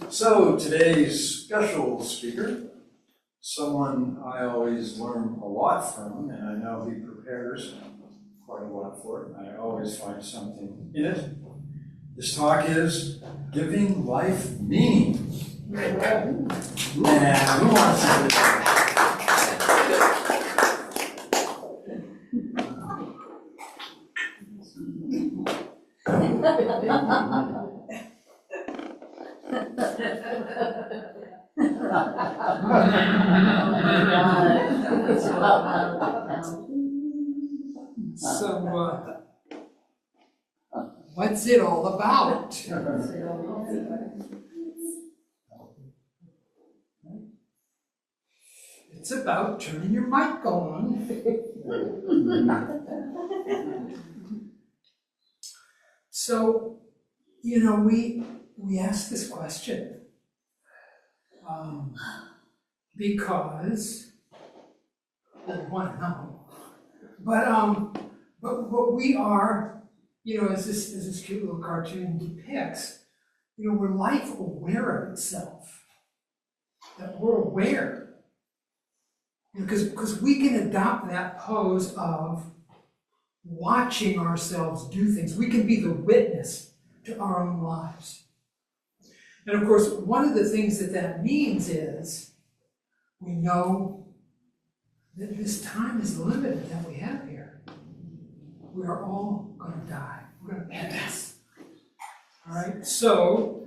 So today's special speaker, someone I always learn a lot from, and I know he prepares quite a lot for it, and I always find something in it. This talk is Giving Life Meaning. And who wants to say So, what's it all about? It's about turning your mic on. So, we ask this question because we want to know. But we are, as this cute little cartoon depicts, we're life aware of itself. That we're aware. Because we can adopt that pose of watching ourselves do things. We can be the witness to our own lives. And of course, one of the things that means is we know that this time is limited that we have here. We are all going to die. We're going to pass. All right? So,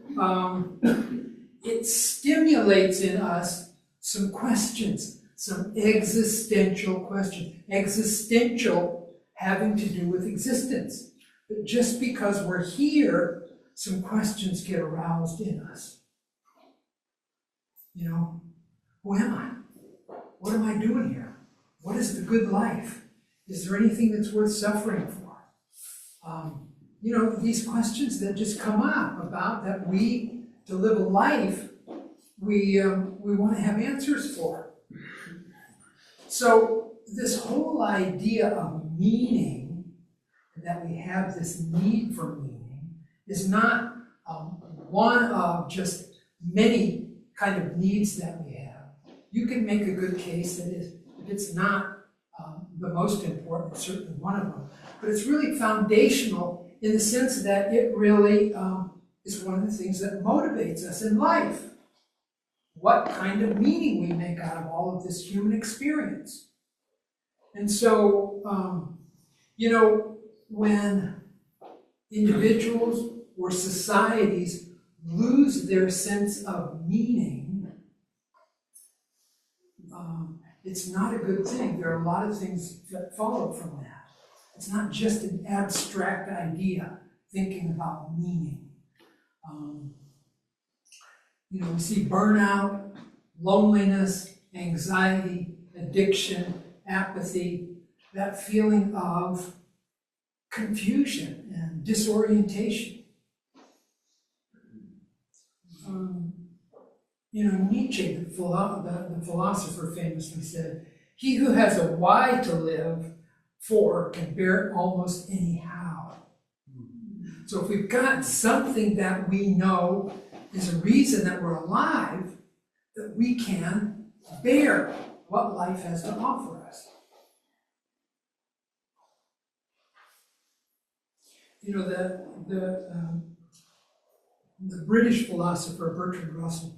it stimulates in us some questions, some existential questions. Existential having to do with existence. But just because we're here, some questions get aroused in us. Who am I? What am I doing here? What is the good life? Is there anything that's worth suffering for? These questions that just come up about that to live a life, we want to have answers for. So this whole idea of meaning, that we have this need for meaning, is not one of just many kind of needs that we have. You can make a good case that if it's not the most important, it's certainly one of them. But it's really foundational in the sense that it really is one of the things that motivates us in life. What kind of meaning we make out of all of this human experience. And so, when individuals or societies lose their sense of meaning, it's not a good thing. There are a lot of things that follow from that. It's not just an abstract idea, thinking about meaning. We see burnout, loneliness, anxiety, addiction, apathy, that feeling of confusion and disorientation. Nietzsche, the philosopher, famously said, "He who has a why to live for can bear it almost anyhow." So if we've got something that we know is a reason that we're alive, that we can bear what life has to offer us. The British philosopher Bertrand Russell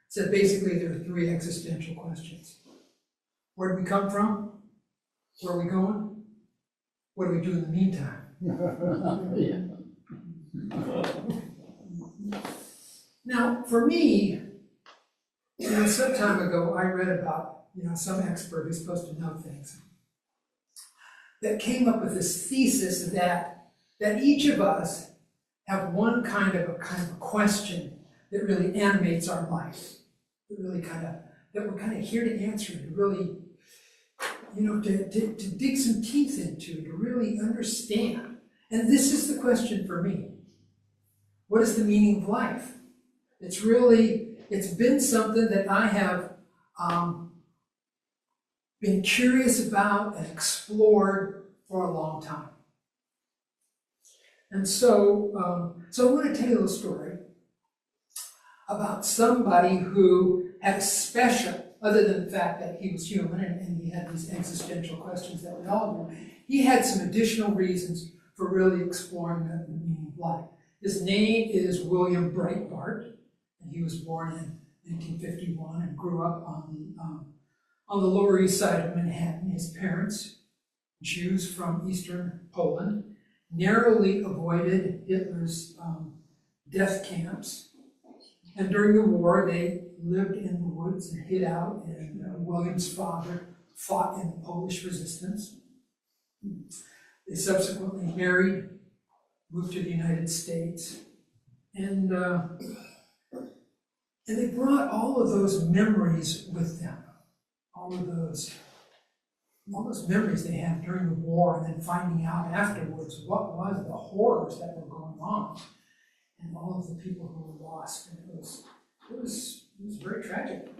said basically there are three existential questions. Where do we come from? Where are we going? What do we do in the meantime? Now, for me, some time ago, I read about, some expert who's supposed to know things, that came up with this thesis that each of us have one kind of a question that really animates our life, that we're kind of here to answer, to really, to dig some teeth into, to really understand. And this is the question for me. What is the meaning of life? It's been something that I have been curious about and explored for a long time. And so, I want to tell you a little story about somebody who had a special, other than the fact that he was human and he had these existential questions that we all do, he had some additional reasons for really exploring the meaning of life. His name is William Breitbart, and he was born in 1951 and grew up on the Lower East Side of Manhattan. His parents, Jews from Eastern Poland, narrowly avoided Hitler's death camps. And during the war, they lived in the woods and hid out, and William's father fought in the Polish resistance. They subsequently married, moved to the United States, and they brought all of those memories with them, all those memories they had during the war, and then finding out afterwards what was the horrors that were going on, and all of the people who were lost, and it was very tragic.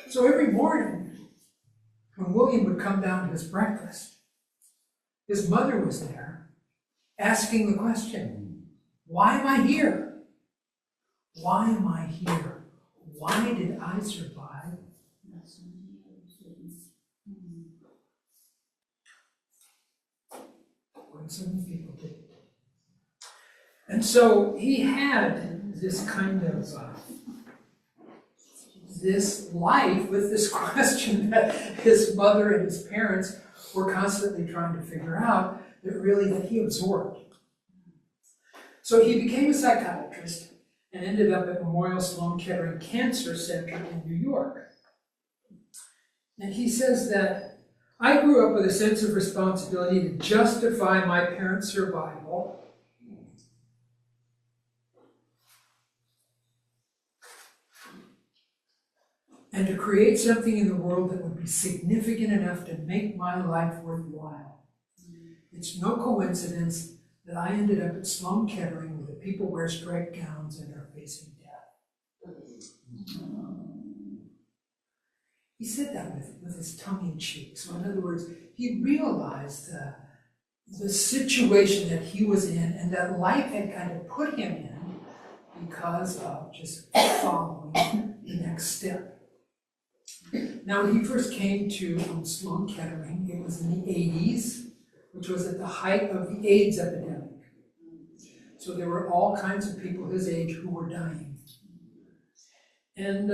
So every morning, when William would come down to his breakfast, his mother was there, asking the question, why am I here? Why am I here? Why did I survive? When so many people did. And so he had this kind of, this life with this question that his mother and his parents were constantly trying to figure out, that he absorbed. So he became a psychiatrist and ended up at Memorial Sloan Kettering Cancer Center in New York. And he says that, I grew up with a sense of responsibility to justify my parents' survival and to create something in the world that would be significant enough to make my life worthwhile. It's no coincidence that I ended up at Sloan Kettering where the people wear striped gowns and are facing death. He said that with his tongue in cheek. So in other words, he realized the situation that he was in and that life had kind of put him in because of just following the next step. Now, when he first came to Sloan Kettering, it was in the 80s, which was at the height of the AIDS epidemic. So there were all kinds of people his age who were dying. And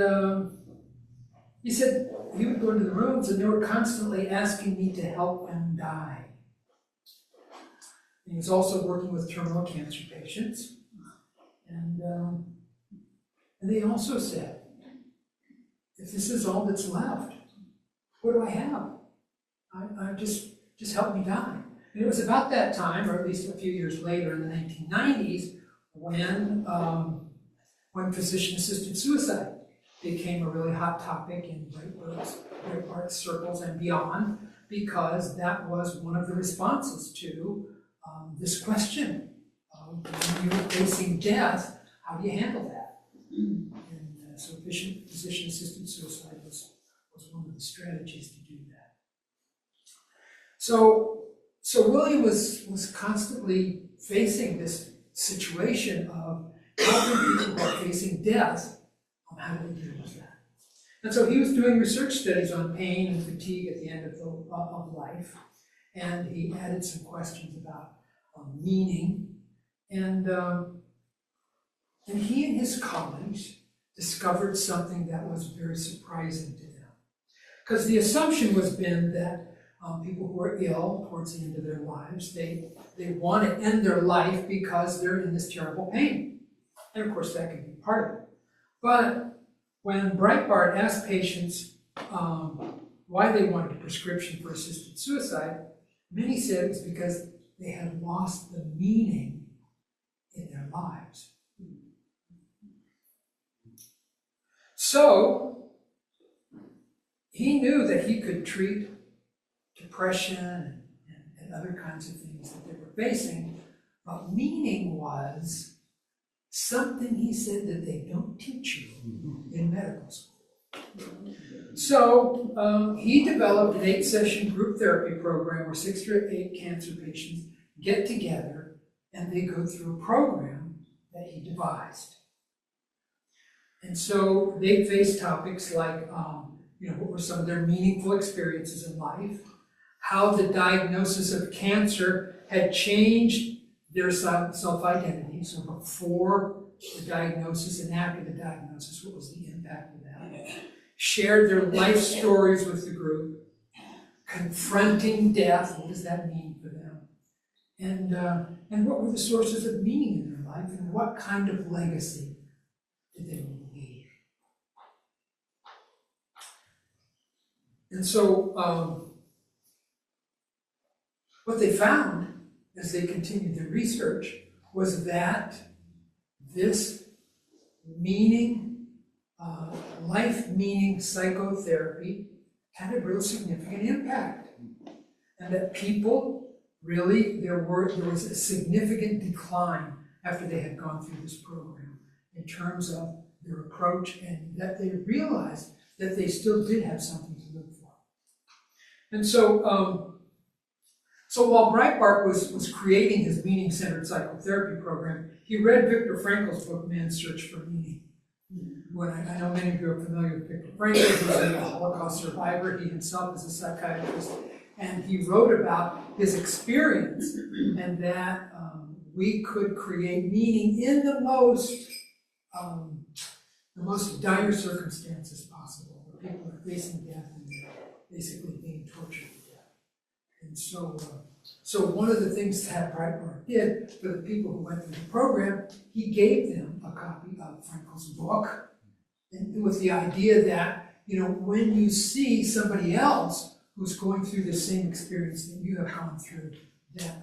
he said he would go into the rooms and they were constantly asking me to help them die. And he was also working with terminal cancer patients. And they also said, if this is all that's left, what do I have? I just help me die. And it was about that time, or at least a few years later in the 1990s, when physician-assisted suicide became a really hot topic in Breitbart circles and beyond, because that was one of the responses to this question of when you're facing death, how do you handle that? And so physician-assisted suicide was one of the strategies to do that. So William was constantly facing this situation of helping people who are facing death, how do they deal with that? And so he was doing research studies on pain and fatigue at the end of life, and he added some questions about meaning, and he and his colleagues discovered something that was very surprising to them. Because the assumption was been that people who are ill towards the end of their lives, they want to end their life because they're in this terrible pain. And of course that can be part of it. But when Breitbart asked patients why they wanted a prescription for assisted suicide, many said it was because they had lost the meaning in their lives. So he knew that he could treat depression and other kinds of things that they were facing, but meaning was something, he said, that they don't teach you in medical school. So he developed an 8-session group therapy program where 6 to 8 cancer patients get together and they go through a program that he devised. And so they faced topics like, what were some of their meaningful experiences in life, how the diagnosis of cancer had changed their self-identity, so before the diagnosis and after the diagnosis, what was the impact of that? Shared their life stories with the group, confronting death, what does that mean for them? And what were the sources of meaning in their life, and what kind of legacy did they leave? And so, what they found as they continued their research was that this life-meaning psychotherapy had a real significant impact. And that people really, there was a significant decline after they had gone through this program in terms of their approach, and that they realized that they still did have something to live for. And so, so while Breitbart was creating his meaning-centered psychotherapy program, he read Viktor Frankl's book, Man's Search for Meaning. When I know many of you are familiar with Viktor Frankl, he was a Holocaust survivor. He himself is a psychiatrist, and he wrote about his experience and that we could create meaning in the most dire circumstances possible, where people are facing death and basically being tortured to death. And so, so one of the things that Breitbart did for the people who went through the program, he gave them a copy of Frankl's book, and with the idea that, when you see somebody else who's going through the same experience that you have gone through, that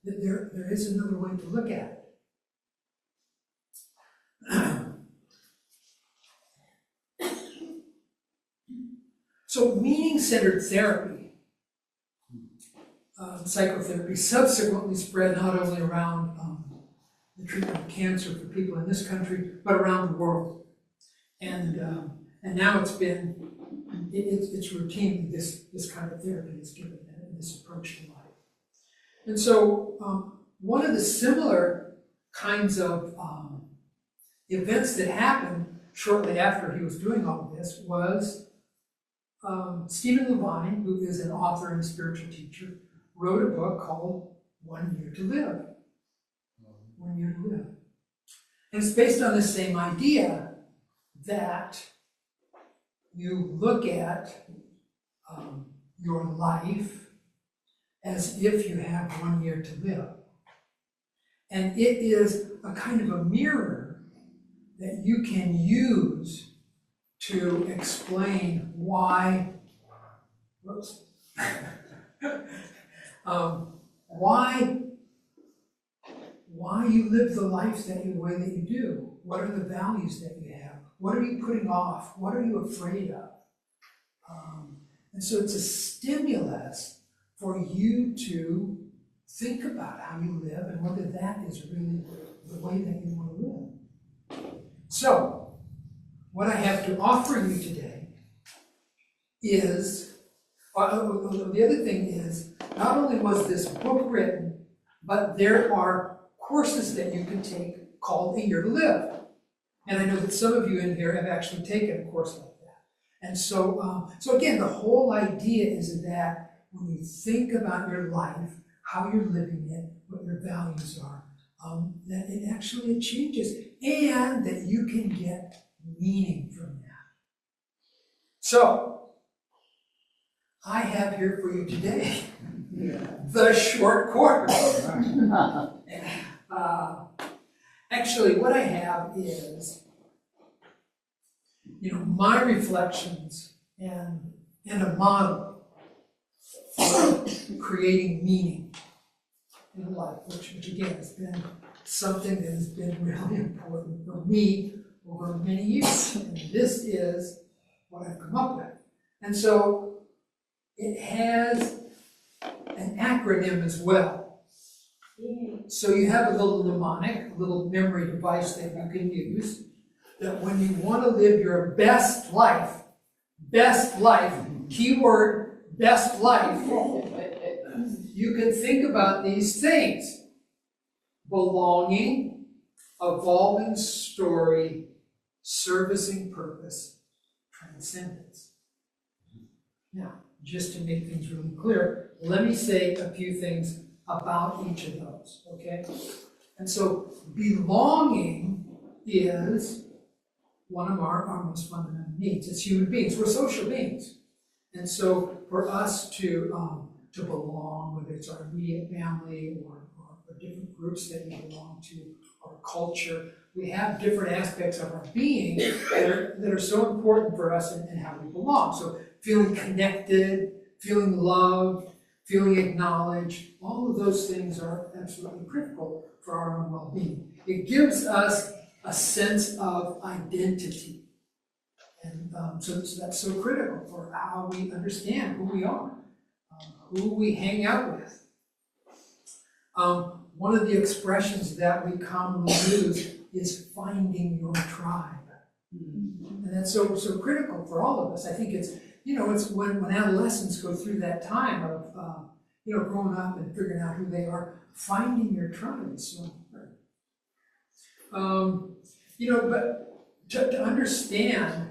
there is another way to look at it. So meaning-centered therapy, psychotherapy, subsequently spread not only around the treatment of cancer for people in this country, but around the world. And now it's routinely this kind of therapy is given, this approach to life. And so one of the similar kinds of events that happened shortly after he was doing all of this was Stephen Levine, who is an author and a spiritual teacher, wrote a book called 1 Year to Live. 1 Year to Live. And it's based on the same idea that you look at your life as if you have 1 year to live. And it is a kind of a mirror that you can use to explain why, why you live the life the way that you do. What are the values that you have? What are you putting off? What are you afraid of? And so it's a stimulus for you to think about how you live and whether that is really the way that you want to live. So, what I have to offer you today is, the other thing is, not only was this book written, but there are courses that you can take called A Year to Live. And I know that some of you in here have actually taken a course like that. And so, so again, the whole idea is that when you think about your life, how you're living it, what your values are, that it actually changes, and that you can get meaning from that. So, I have here for you today the short course. Actually, what I have is, my reflections and a model for creating meaning in life, which again has been something that has been really important for me over many years. And this is what I've come up with. And so it has an acronym as well. So you have a little mnemonic, a little memory device that you can use, that when you want to live your best life, keyword best life, you can think about these things: belonging, evolving story, servicing purpose, transcendence. Now, just to make things really clear, let me say a few things about each of those, okay? And so belonging is one of our most fundamental needs as human beings. We're social beings. And so for us to belong, whether it's our immediate family or different groups that we belong to, or culture, we have different aspects of our being that are so important for us in how we belong. So feeling connected, feeling loved, feeling acknowledged, all of those things are absolutely critical for our own well-being. It gives us a sense of identity. And so that's so critical for how we understand who we are, who we hang out with. One of the expressions that we commonly use is finding your tribe. And that's so critical for all of us. I think it's when adolescents go through that time of growing up and figuring out who they are, finding your tribe is so important. But to understand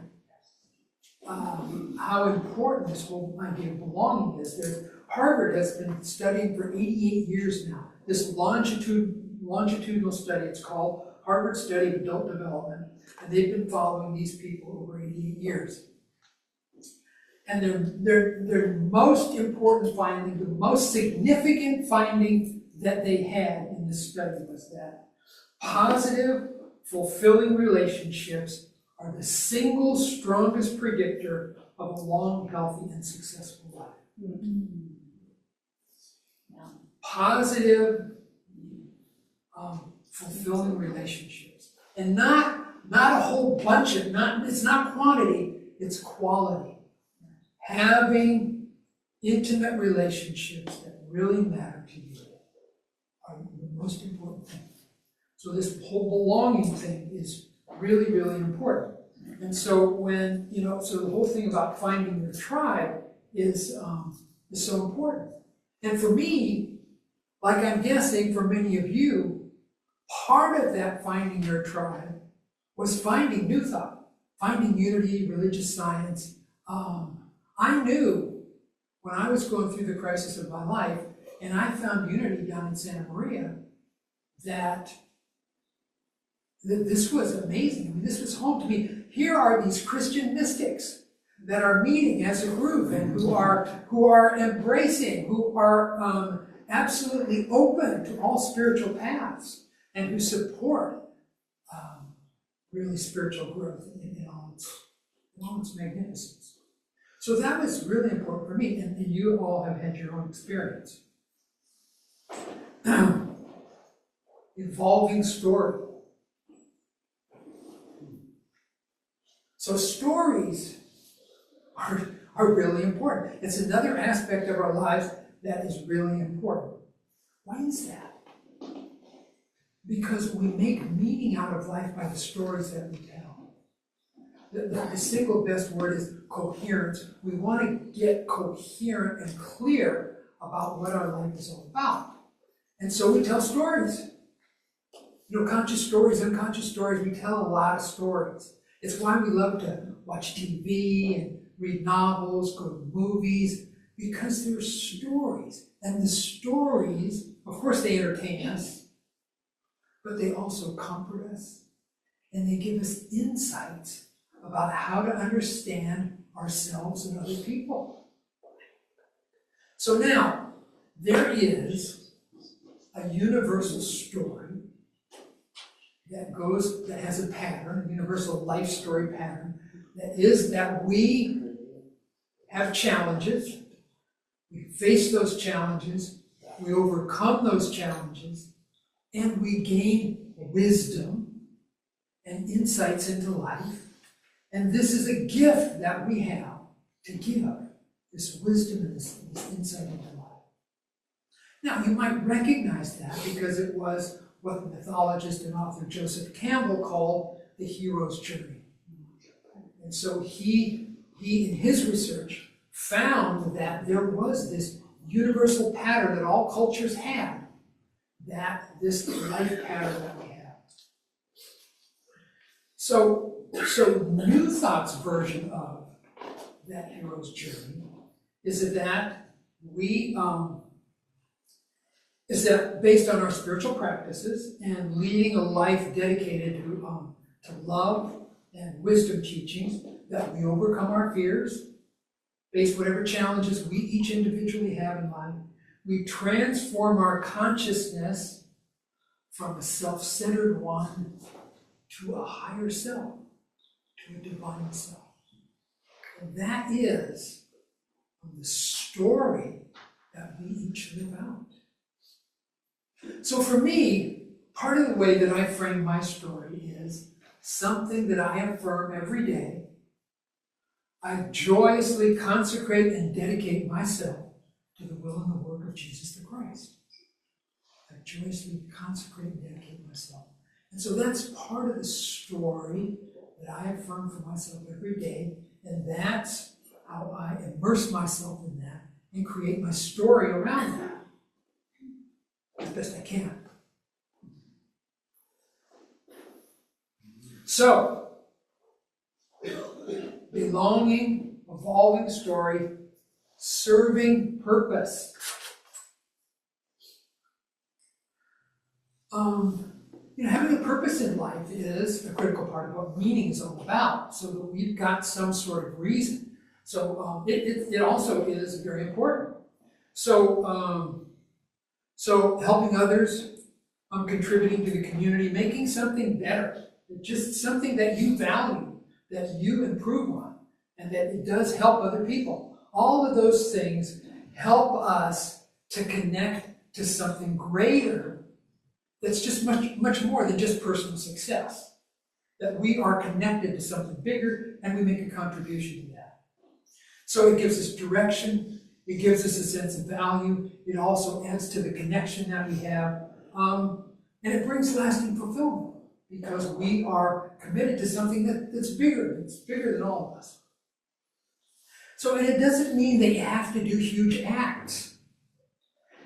how important this whole idea of belonging is, Harvard has been studying for 88 years now this longitudinal study. It's called Harvard Study of Adult Development, and they've been following these people over 88 years. And their most important finding, the most significant finding that they had in this study was that positive, fulfilling relationships are the single strongest predictor of a long, healthy, and successful life. Mm-hmm. Yeah. Positive, fulfilling relationships. And not a whole bunch of, it's not quantity, it's quality. Having intimate relationships that really matter to you are the most important thing. So this whole belonging thing is really, really important. And so so the whole thing about finding your tribe is so important. And for me, like I'm guessing for many of you, part of that finding your tribe was finding New Thought, finding unity, religious science. I knew when I was going through the crisis of my life, and I found unity down in Santa Maria, that this was amazing. I mean, this was home to me. Here are these Christian mystics that are meeting as a group and who are embracing, who are absolutely open to all spiritual paths, and who support really spiritual growth in all its magnificence. So that was really important for me, and you all have had your own experience. Evolving story. So stories are really important. It's another aspect of our lives that is really important. Why is that? Because we make meaning out of life by the stories that we tell. The single best word is coherence. We want to get coherent and clear about what our life is all about. And so we tell stories. Conscious stories, unconscious stories, we tell a lot of stories. It's why we love to watch TV and read novels, go to movies, because they're stories. And the stories, of course, they entertain us, but they also comfort us, and they give us insights about how to understand ourselves and other people. So now, there is a universal story that has a pattern, a universal life story pattern, that is that we have challenges, we face those challenges, we overcome those challenges, and we gain wisdom and insights into life. And this is a gift that we have to give, this wisdom and this insight into life. Now, you might recognize that because it was what the mythologist and author Joseph Campbell called the hero's journey. And so he in his research found that there was this universal pattern that all cultures had, this life pattern that we have. So New Thought's version of that hero's journey is that we, is that based on our spiritual practices and leading a life dedicated to love and wisdom teachings, that we overcome our fears, face whatever challenges we each individually have in life. We transform our consciousness from a self-centered one to a higher self, to a divine self. And that is the story that we each live out. So for me, part of the way that I frame my story is something that I affirm every day. I joyously consecrate and dedicate myself to the will and the work of Jesus the Christ. I joyously consecrate and dedicate myself. And so that's part of the story that I affirm for myself every day, and that's how I immerse myself in that and create my story around that as best I can. So, belonging, evolving story, serving purpose. Having a purpose in life is a critical part of what meaning is all about, so that we've got some sort of reason. So it also is very important. So helping others, contributing to the community, making something better, just something that you value, that you improve on, and that it does help other people. All of those things help us to connect to something greater that's just much more than just personal success. That we are connected to something bigger and we make a contribution to that. So it gives us direction, it gives us a sense of value, it also adds to the connection that we have, and it brings lasting fulfillment because we are committed to something that's bigger than all of us. So, and it doesn't mean that you have to do huge acts.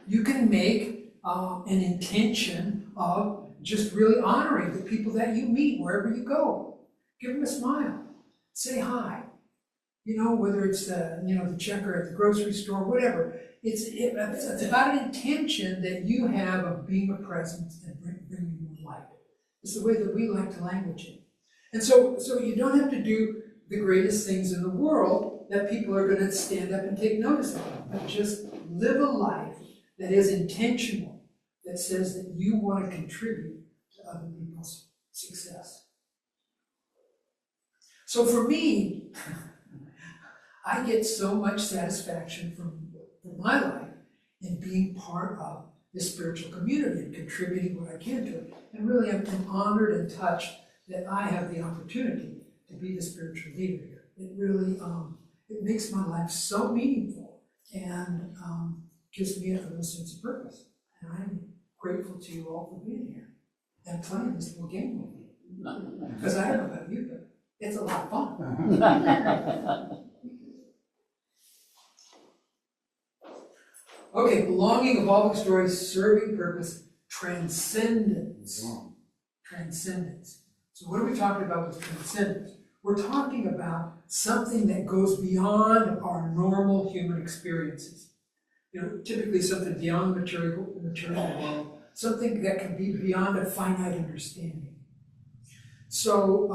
You can make an intention of just really honoring the people that you meet wherever you go. Give them a smile. Say hi. Whether it's the checker at the grocery store, whatever. It's about an intention that you have of being a presence and bringing more light. It's the way that we like to language it. And so you don't have to do the greatest things in the world that people are going to stand up and take notice of, but just live a life that is intentional, that says that you want to contribute to other people's success. So for me, I get so much satisfaction from my life in being part of this spiritual community and contributing what I can to it. And really, I'm honored and touched that I have the opportunity to be the spiritual leader here. It really, it makes my life so meaningful and gives me a real sense of purpose. And I'm grateful to you all for being here and playing this little game with me. Because I don't know about you, but it's a lot of fun. Okay, belonging, evolving story, serving purpose, transcendence. Transcendence. So what are we talking about with transcendence? We're talking about something that goes beyond our normal human experiences. Typically something beyond the material world, something that can be beyond a finite understanding. So,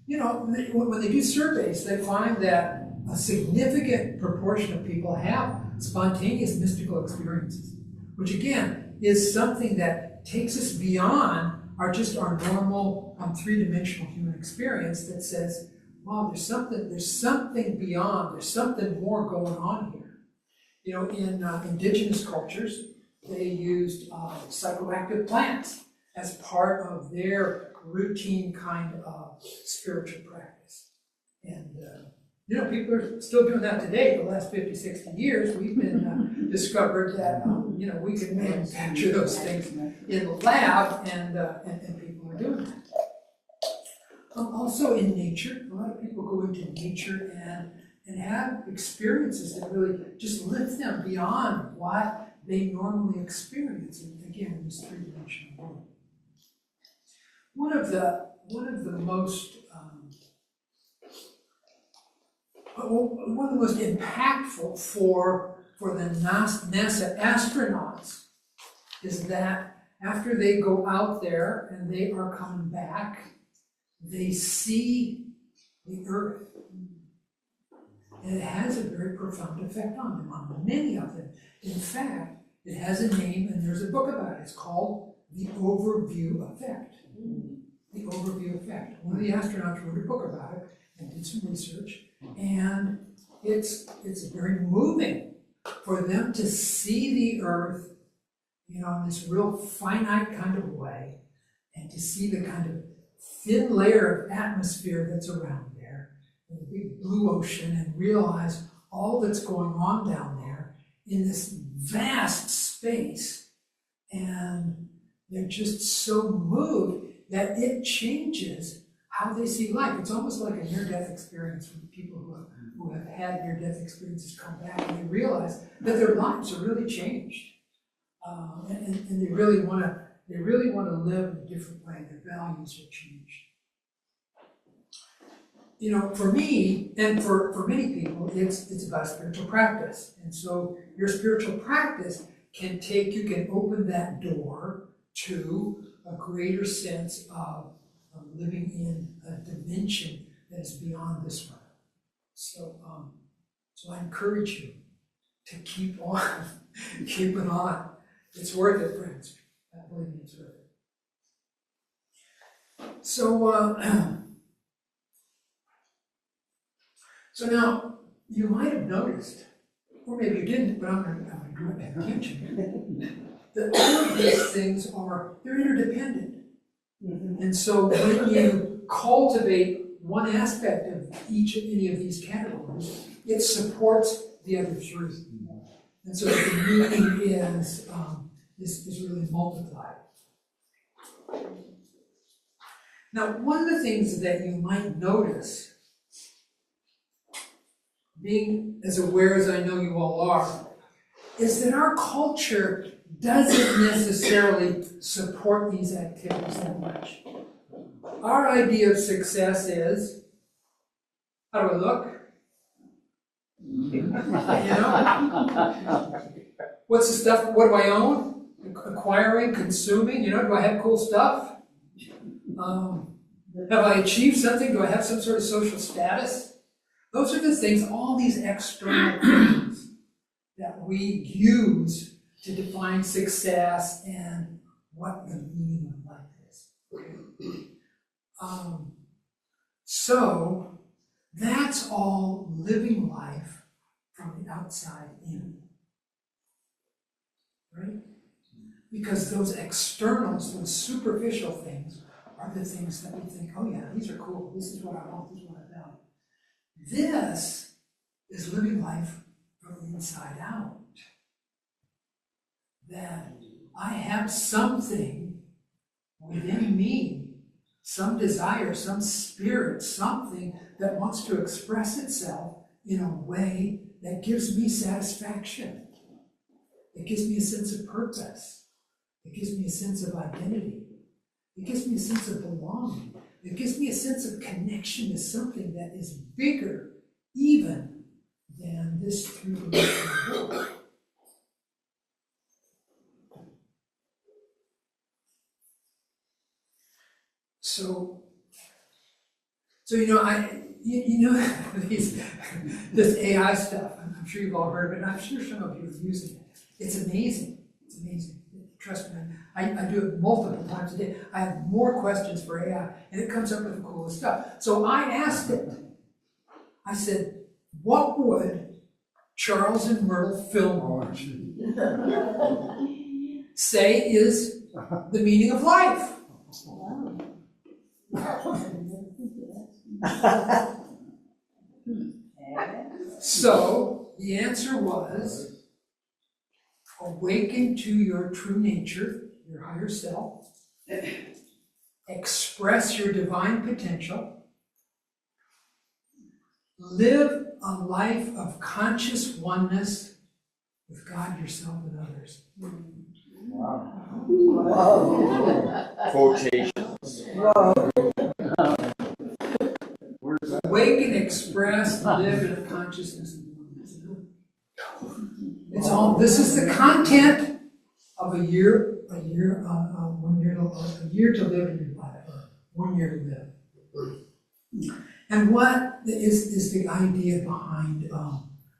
when they do surveys, they find that a significant proportion of people have spontaneous mystical experiences, which again is something that takes us beyond our normal three-dimensional human experience that says, wow, there's something beyond, there's something more going on here. In indigenous cultures, they used psychoactive plants as part of their routine kind of spiritual practice. And people are still doing that today. For the last 50, 60 years, we've been discovered that we can manufacture those things in the lab, and people are doing that. Also in nature, a lot of people go into nature and have experiences that really just lift them beyond what they normally experience. And again, in this three-dimensional world. One of the most one of the most impactful for the NASA astronauts is that after they go out there and they are coming back, they see the Earth. And it has a very profound effect on them, on many of them. In fact, it has a name, and there's a book about it. It's called The Overview Effect. The Overview Effect. One of the astronauts wrote a book about it and did some research, and it's very moving for them to see the Earth, you know, in this real finite kind of way, and to see the kind of thin layer of atmosphere that's around there, and the big blue ocean, and realize all that's going on down there in this vast space. And they're just so moved that it changes how they see life. It's almost like a near-death experience for people who have had near-death experiences come back, and they realize that their lives are really changed. And they really want to live in a different way. Their values are changed. You know, for me, and for many people, it's about spiritual practice. And so your spiritual practice can open that door to a greater sense of living in a dimension that is beyond this one. So I encourage you to keep on, keep it on. It's worth it, friends. I believe it's worth it. So now, you might have noticed, or maybe you didn't, but I'm going to draw your attention, that all of these things they're interdependent. And so when you cultivate one aspect of any of these categories, it supports the other three. And so the meaning is really multiplied. Now, one of the things that you might notice, being as aware as I know you all are, is that our culture doesn't necessarily support these activities that much. Our idea of success is, how do I look? You know? What's the stuff, what do I own? Acquiring, consuming, you know, do I have cool stuff? Have I achieved something? Do I have some sort of social status? Those are the things, all these external things that we use to define success and what the meaning of life is. So that's all living life from the outside in, right? Because those externals, those superficial things, are the things that we think, oh yeah, these are cool, this is what I want, this is what I value. This is living life from the inside out. That I have something within me, some desire, some spirit, something that wants to express itself in a way that gives me satisfaction. It gives me a sense of purpose. It gives me a sense of identity. It gives me a sense of belonging. It gives me a sense of connection to something that is bigger even than this three-dimensional world. So you know, this AI stuff. I'm sure you've all heard of it, and I'm sure some of you are using it. It's amazing. It's amazing. Trust me, I do it multiple times a day. I have more questions for AI, and it comes up with the coolest stuff. So I asked it. I said, "What would Charles and Myrtle Fillmore say is the meaning of life?" So the answer was, awaken to your true nature, your higher self, express your divine potential, live a life of conscious oneness with God, yourself, and others. Wow. Quotations. Awaken awaken, express, live in a consciousness of oneness. It's all, this is the content of a year to live in your life, or 1 year to live. And what is the idea behind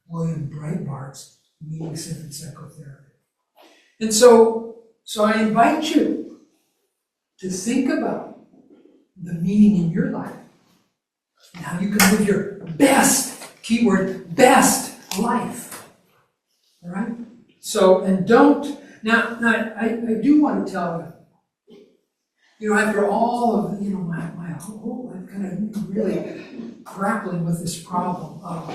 William Breitbart's meaning-centered psychotherapy? And so I invite you to think about the meaning in your life and how you can live your best, keyword, best life. All right? So, and don't, now I do want to tell you, after all of, my whole life kind of really grappling with this problem of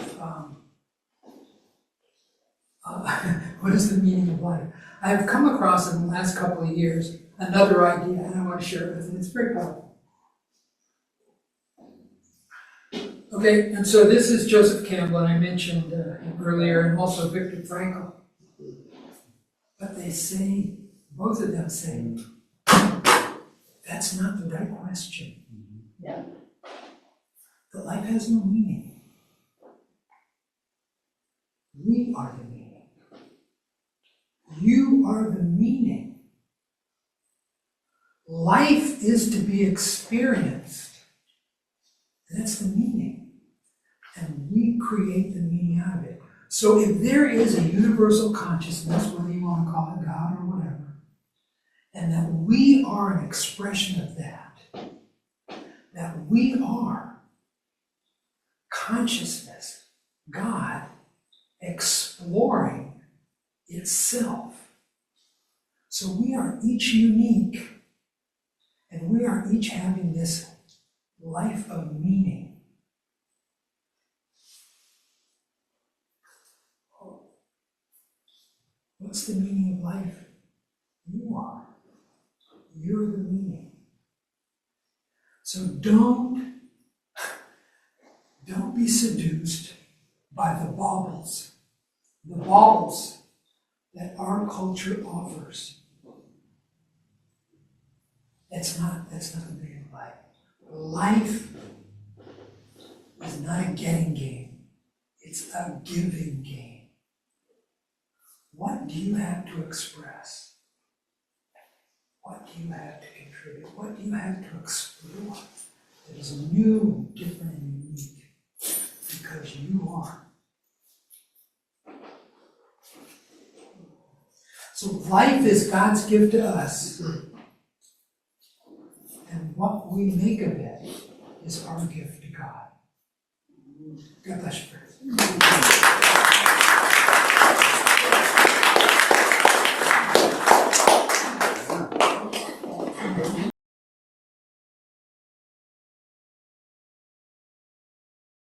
what is the meaning of life? I have come across in the last couple of years another idea, and I want to share it with you. It's very powerful. Okay, and so this is Joseph Campbell, and I mentioned him earlier, and also Viktor Frankl. But they say, both of them say, that's not the right question. Yeah. That life has no meaning. We are the meaning. You are the meaning. Life is to be experienced. That's the meaning. And we create the meaning out of it. So if there is a universal consciousness, whether you want to call it God or whatever, and that we are an expression of that we are consciousness, God, exploring itself. So we are each unique, and we are each having this life of meaning. What's the meaning of life? You are. You're the meaning. So don't be seduced by the baubles that our culture offers. That's not the meaning of life. Life is not a getting game. It's a giving game. What do you have to express? What do you have to contribute? What do you have to explore that is new, different, and unique? Because you are. So life is God's gift to us. And what we make of it is our gift to God. God bless you, friends.